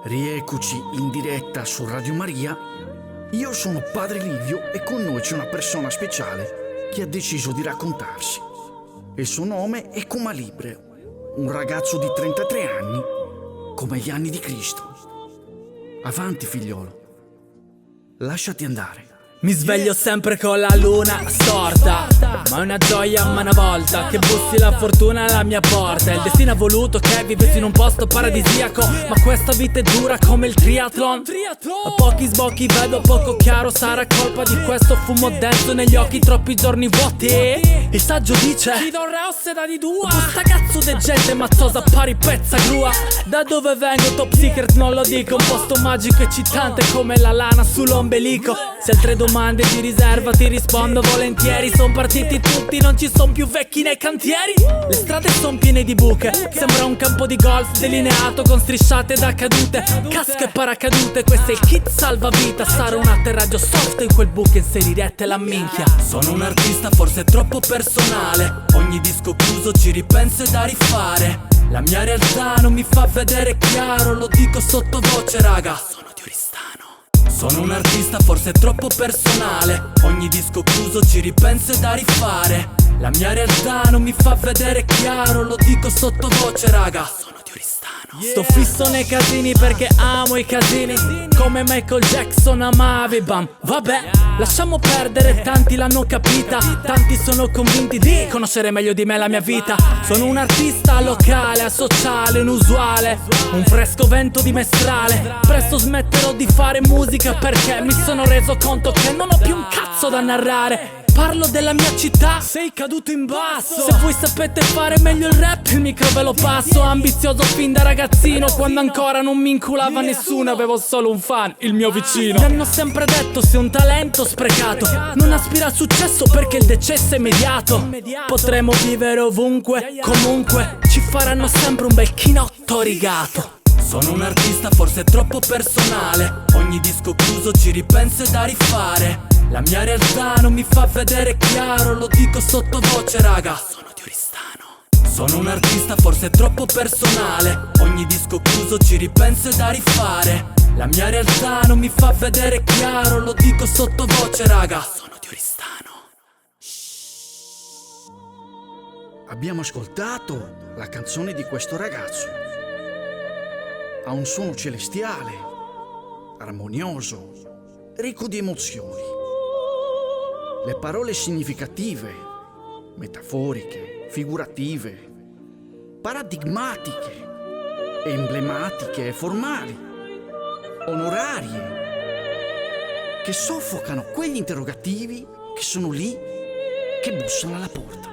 Rieccoci in diretta su Radio Maria. Io sono Padre Livio e con noi c'è una persona speciale che ha deciso di raccontarsi. Il suo nome è Coma Libre, un ragazzo di 33 anni, come gli anni di Cristo. Avanti, figliolo, lasciati andare. Mi sveglio sempre con la luna storta, ma è una gioia a una volta che bussi la fortuna alla mia porta. Il destino ha voluto che vivessi in un posto paradisiaco, ma questa vita è dura come il triathlon. A pochi sbocchi vedo poco chiaro, sarà colpa di questo fumo denso negli occhi, troppi giorni vuoti. Il saggio dice: chi dorrà osseda di dua. Questa cazzo di gente mazzosa pari pezza grua. Da dove vengo top secret non lo dico, un posto magico eccitante come la lana sull'ombelico. Se altre domande di riserva ti rispondo volentieri. Son partiti tutti, non ci son più vecchi nei cantieri. Le strade son piene di buche, sembra un campo di golf delineato con strisciate da cadute, casche e paracadute. Questo è il kit salvavita, sarà un atterraggio soft in quel buco inserirete la minchia. Sono un artista forse troppo personale, ogni disco chiuso ci ripenso e da rifare. La mia realtà non mi fa vedere chiaro, lo dico sottovoce raga, sono di Oristano. Sono un artista forse troppo personale, ogni disco chiuso ci ripenso e da rifare. La mia realtà non mi fa vedere chiaro, lo dico sottovoce raga, sono di Oristano. Sto fisso nei casini perché amo i casini, come Michael Jackson amavi Bam. Vabbè, lasciamo perdere, tanti l'hanno capita, tanti sono convinti di conoscere meglio di me la mia vita. Sono un artista locale, asociale, inusuale, un fresco vento di mestrale. Presto smetterò di fare musica perché mi sono reso conto che non ho più un cazzo da narrare. Parlo della mia città, sei caduto in basso. Se voi sapete fare meglio il rap, il micro ve lo passo. Ambizioso fin da ragazzino, quando ancora non mi inculava nessuno, avevo solo un fan, il mio vicino. Mi hanno sempre detto sei un talento sprecato, non aspira al successo perché il decesso è immediato. Potremo vivere ovunque, comunque ci faranno sempre un bel chinotto rigato. Sono un artista forse troppo personale, ogni disco chiuso ci ripenso e da rifare. La mia realtà non mi fa vedere chiaro, lo dico sottovoce raga, sono di Oristano. Sono un artista forse troppo personale, ogni disco chiuso ci ripenso e da rifare. La mia realtà non mi fa vedere chiaro, lo dico sottovoce raga, sono di Oristano. Abbiamo ascoltato la canzone di questo ragazzo. Ha un suono celestiale, armonioso, ricco di emozioni. Le parole significative, metaforiche, figurative, paradigmatiche, emblematiche e formali, onorarie, che soffocano quegli interrogativi che sono lì, che bussano alla porta.